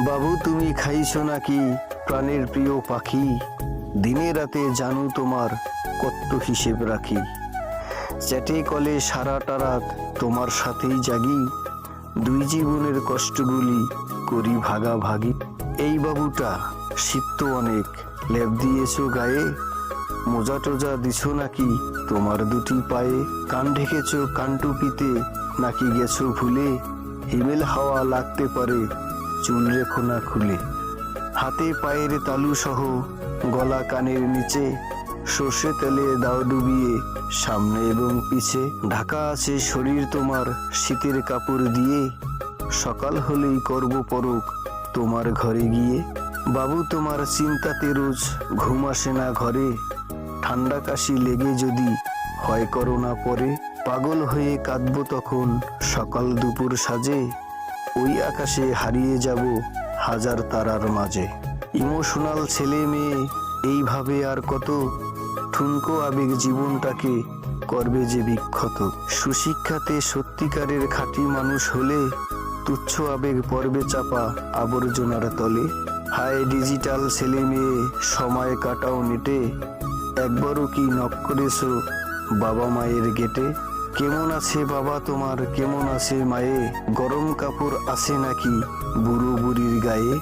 বাবু তুমি খাইছো নাকি প্রাণের প্রিয় পাখি? দিনে রাতে জানু তোমার কত হিসেব রাখি। চ্যাটে কলে সারাটা রাত তোমার সাথেই জাগি, দুই জীবনের কষ্টগুলি করি ভাগাভাগি। এই বাবুটা শীত তো অনেক, লেপ দিয়েছো গায়ে, মোজা টোজা দিছো নাকি তোমার দুটি পায়ে? কান ঢেকেছো কানটুপিতে নাকি গেছো ভুলে? হিমেল হাওয়া লাগতে পারে চুল রেখো না খুলে। হাতে পায়ের তালু সহ গলা কানের নিচে, সর্ষে তেলে দাও ডুবিয়ে সামনে এবং পিছে। ঢাকা আছে শরীর তোমার শীতের কাপড় দিয়ে, সকাল হলেই করব পরক তোমার ঘরে গিয়ে। বাবু তোমার চিন্তাতে রোজ ঘুম আসে না ঘরে, ঠান্ডা কাশি লেগে যদি হয় করোনা পরে। পাগল হয়ে কাঁদবো তখন সকাল দুপুর সাজে, ওই আকাশে হারিয়ে যাব হাজার তারার মাঝে। ইমোশনাল ছেলে মেয়ে এইভাবে আর কত, ঠুনকো আবেগ জীবনটাকে করবে যে বিক্ষত। সুশিক্ষাতে সত্যিকারের খাঁটি মানুষ হলে, তুচ্ছ আবেগ পর্বে চাপা আবর্জনার তলে। হায় ডিজিটাল ছেলে মেয়ে সময় কাটাও নেটে, একবারও কি নক করেছো বাবা মায়ের গেটে? কেমন আছে বাবা তোমার কেমন আছে মায়ে, গরম কাপড় আছে নাকি বুড়ো বুড়ির গায়ে?